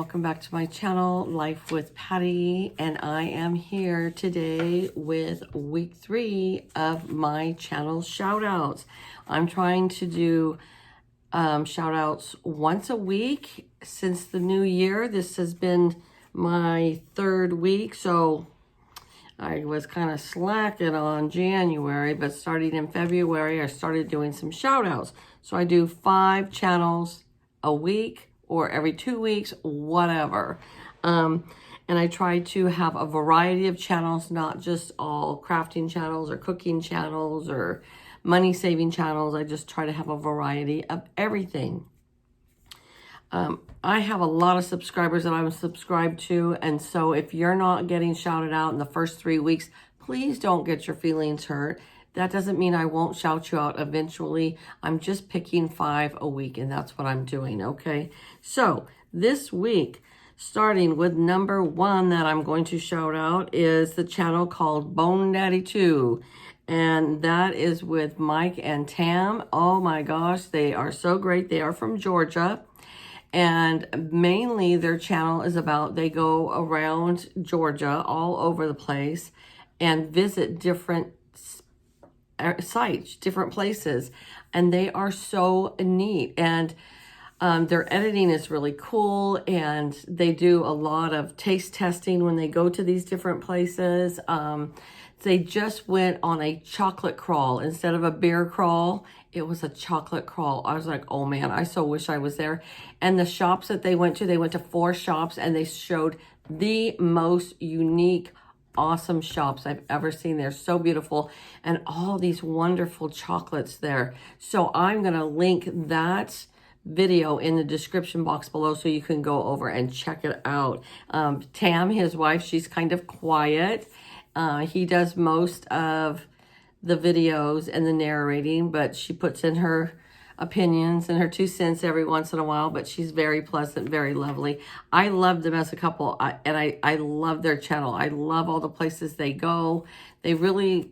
welcome back to my channel, Life with Patty, and I am here today with week 3 of my channel shout outs. I'm trying to do shout outs once a week since the new year. This has been my 3rd week, so I was kind of slacking on January, but starting in February, I started doing some shout outs. So I do 5 channels a week or every 2 weeks, whatever. And I try to have a variety of channels, not just all crafting channels or cooking channels or money saving channels. I just try to have a variety of everything. I have a lot of subscribers that I'm subscribed to, and so if you're not getting shouted out in the first 3 weeks, please don't get your feelings hurt. That doesn't mean I won't shout you out eventually. I'm just picking 5 a week, and that's what I'm doing, okay? So this week, starting with number 1 that I'm going to shout out is the channel called Bonedaddy 2. And that is with Mike and Tam. Oh my gosh, they are so great. They are from Georgia. And mainly their channel is about, they go around Georgia, all over the place, and visit different sites, different places. And they are so neat. And their editing is really cool. And they do a lot of taste testing when they go to these different places. They just went on a chocolate crawl instead of a beer crawl. It was a chocolate crawl. I was like, oh man, I so wish I was there. And the shops that they went to 4 shops, and they showed the most unique, awesome shops I've ever seen. They're so beautiful, and all these wonderful chocolates there. So I'm going to link that video in the description box below so you can go over and check it out. Tam, his wife, she's kind of quiet. He does most of the videos and the narrating, but she puts in her opinions and her 2 cents every once in a while, but she's very pleasant, very lovely. I love them as a couple, and I love their channel. I love all the places they go. They really,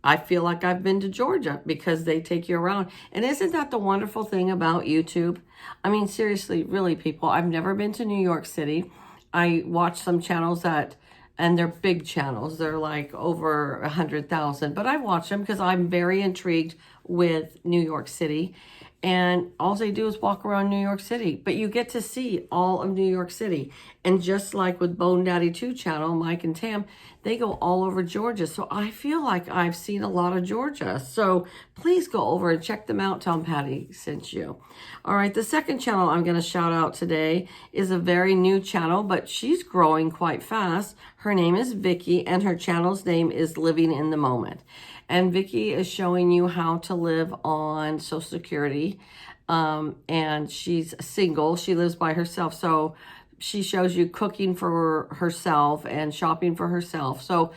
I feel like I've been to Georgia because they take you around. And isn't that the wonderful thing about YouTube? I mean, seriously, really, people, I've never been to New York City. I watch some channels and they're big channels. They're like over 100,000. But I watch them because I'm very intrigued with New York City. And all they do is walk around New York City. But you get to see all of New York City. And just like with Bonedaddy 2 channel, Mike and Tam, they go all over Georgia. So I feel like I've seen a lot of Georgia. So please go over and check them out. Tell them Patty sent you. All right, the second channel I'm going to shout out today is a very new channel, but she's growing quite fast. Her name is Vicky, and her channel's name is Living in the Moment. And Vicky is showing you how to live on Social Security. And she's single. She lives by herself. So she shows you cooking for herself and shopping for herself. So,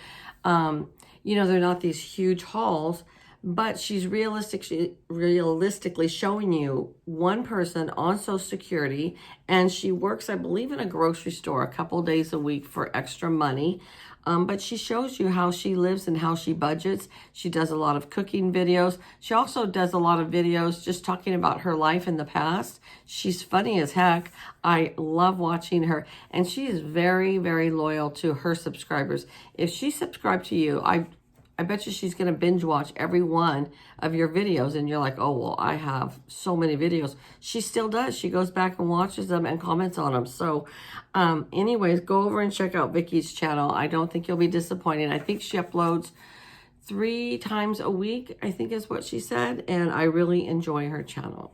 you know, they're not these huge hauls, but she's realistically showing you one person on Social Security, and she works, I believe, in a grocery store a couple days a week for extra money. But she shows you how she lives and how she budgets. She does a lot of cooking videos. She also does a lot of videos just talking about her life in the past. She's funny as heck. I love watching her. And she is very, very loyal to her subscribers. If she subscribed to you, I bet you she's going to binge watch every one of your videos. And you're like, oh, well, I have so many videos. She still does. She goes back and watches them and comments on them. So anyways, go over and check out Vicky's channel. I don't think you'll be disappointed. I think she uploads 3 times a week, I think is what she said. And I really enjoy her channel.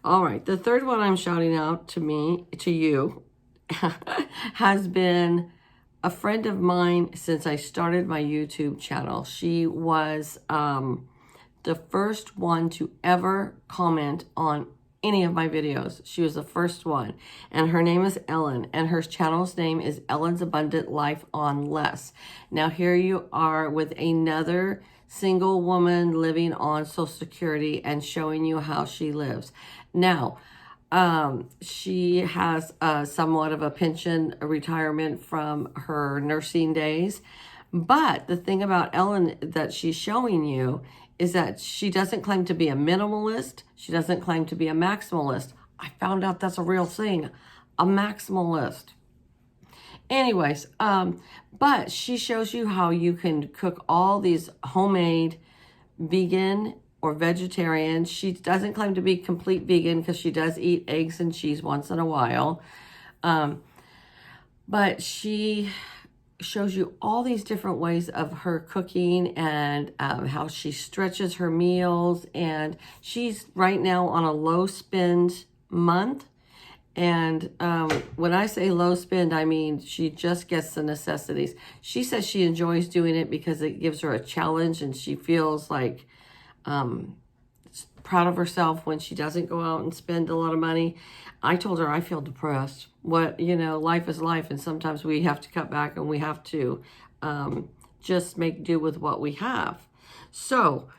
All right. The third one I'm shouting out to you, has been a friend of mine since I started my YouTube channel. She was the first one to ever comment on any of my videos. She was the first one. And her name is Ellen. And her channel's name is Ellen's Abundant Life on Less. Now here you are with another single woman living on Social Security and showing you how she lives. Now, she has somewhat of a pension, a retirement from her nursing days. But the thing about Ellen that she's showing you is that she doesn't claim to be a minimalist. She doesn't claim to be a maximalist. I found out that's a real thing. a maximalist. Anyways, but she shows you how you can cook all these homemade vegan or vegetarian. She doesn't claim to be complete vegan because she does eat eggs and cheese once in a while. But she shows you all these different ways of her cooking and how she stretches her meals. And she's right now on a low spend month. And when I say low spend, I mean she just gets the necessities. She says she enjoys doing it because it gives her a challenge and she feels like proud of herself when she doesn't go out and spend a lot of money. I told her I feel depressed. Life is life, and sometimes we have to cut back and we have to just make do with what we have. So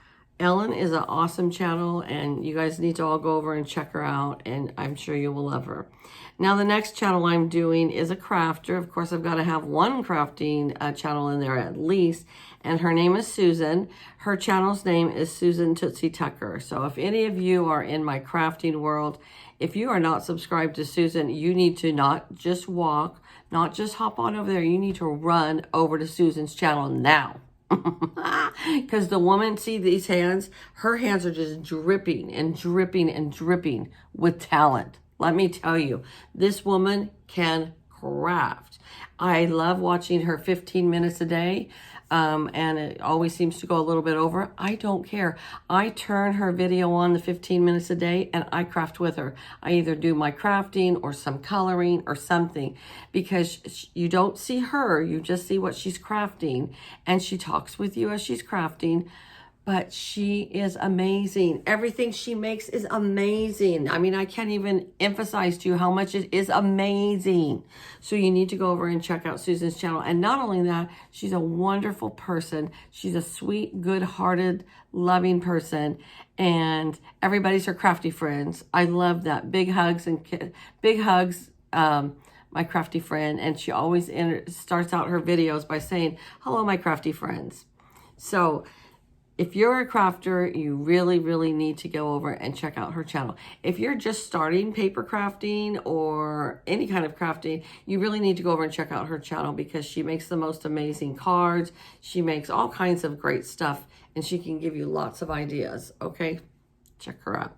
Ellen is an awesome channel, and you guys need to all go over and check her out, and I'm sure you will love her. Now, the next channel I'm doing is a crafter. Of course, I've got to have one crafting channel in there at least, and her name is Susan. Her channel's name is Susan Tootsie Tucker. So if any of you are in my crafting world, if you are not subscribed to Susan, you need to not just walk, not just hop on over there. You need to run over to Susan's channel now. Because the woman, see these hands? Her hands are just dripping and dripping and dripping with talent. Let me tell you, this woman can craft. I love watching her 15 minutes a day. And it always seems to go a little bit over. I don't care. I turn her video on the 15 minutes a day and I craft with her. I either do my crafting or some coloring or something, because you don't see her. You just see what she's crafting, and she talks with you as she's crafting. But she is amazing. Everything she makes is amazing. I mean, I can't even emphasize to you how much it is amazing. So you need to go over and check out Susan's channel. And not only that, she's a wonderful person. She's a sweet, good-hearted, loving person. And everybody's her crafty friends. I love that. Big hugs, my crafty friend. And she always starts out her videos by saying, "Hello, my crafty friends." So if you're a crafter, you really, really need to go over and check out her channel. If you're just starting paper crafting or any kind of crafting, you really need to go over and check out her channel, because she makes the most amazing cards. She makes all kinds of great stuff, and she can give you lots of ideas, okay? Check her out.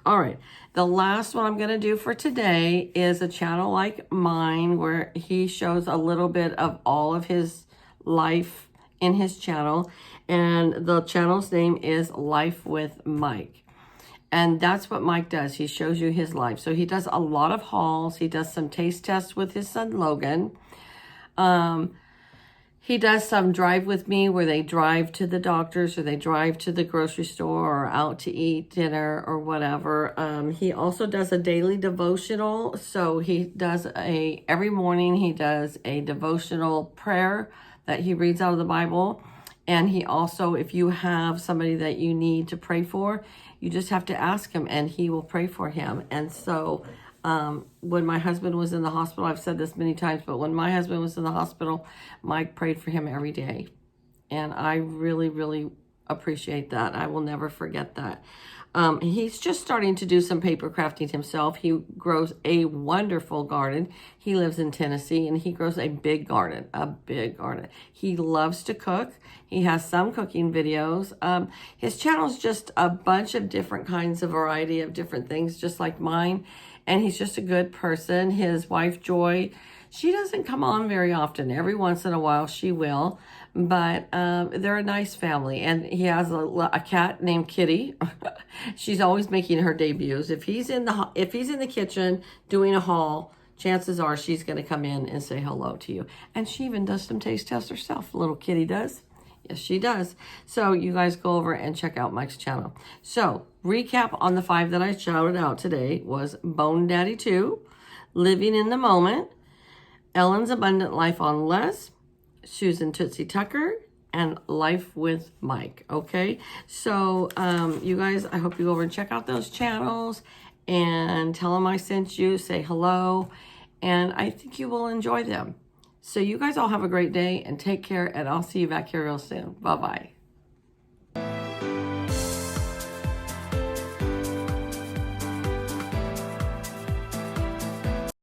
All right, the last one I'm going to do for today is a channel like mine, where he shows a little bit of all of his life in his channel, and the channel's name is Life with Mike. And that's what Mike does. He shows you his life. So he does a lot of hauls. He does some taste tests with his son Logan. He does some drive with me, where they drive to the doctors or they drive to the grocery store or out to eat dinner or whatever. He also does a daily devotional. So he does every morning he does a devotional prayer that he reads out of the Bible. And he also, if you have somebody that you need to pray for, you just have to ask him and he will pray for him. And so when my husband was in the hospital, I've said this many times, but when my husband was in the hospital, Mike prayed for him every day. And I really, really appreciate that. I will never forget that. He's just starting to do some paper crafting himself. He grows a wonderful garden. He lives in Tennessee, and he grows a big garden, He loves to cook. He has some cooking videos. His channel is just a bunch of different kinds of variety of different things, just like mine. And he's just a good person. His wife, Joy, she doesn't come on very often. Every once in a while she will, but they're a nice family. And he has a cat named Kitty. She's always making her debuts. If he's in the kitchen doing a haul, chances are she's going to come in and say hello to you. And she even does some taste tests herself. Little Kitty does. Yes, she does. So you guys go over and check out Mike's channel. So recap on the 5 that I shouted out today was Bonedaddy 2, Living in the Moment, Ellen's Abundant Life on Less, Susan Tootsie Tucker, and Life with Mike. Okay, so you guys, I hope you go over and check out those channels and tell them I sent you, say hello, and I think you will enjoy them. So you guys all have a great day and take care, and I'll see you back here real soon. Bye-bye.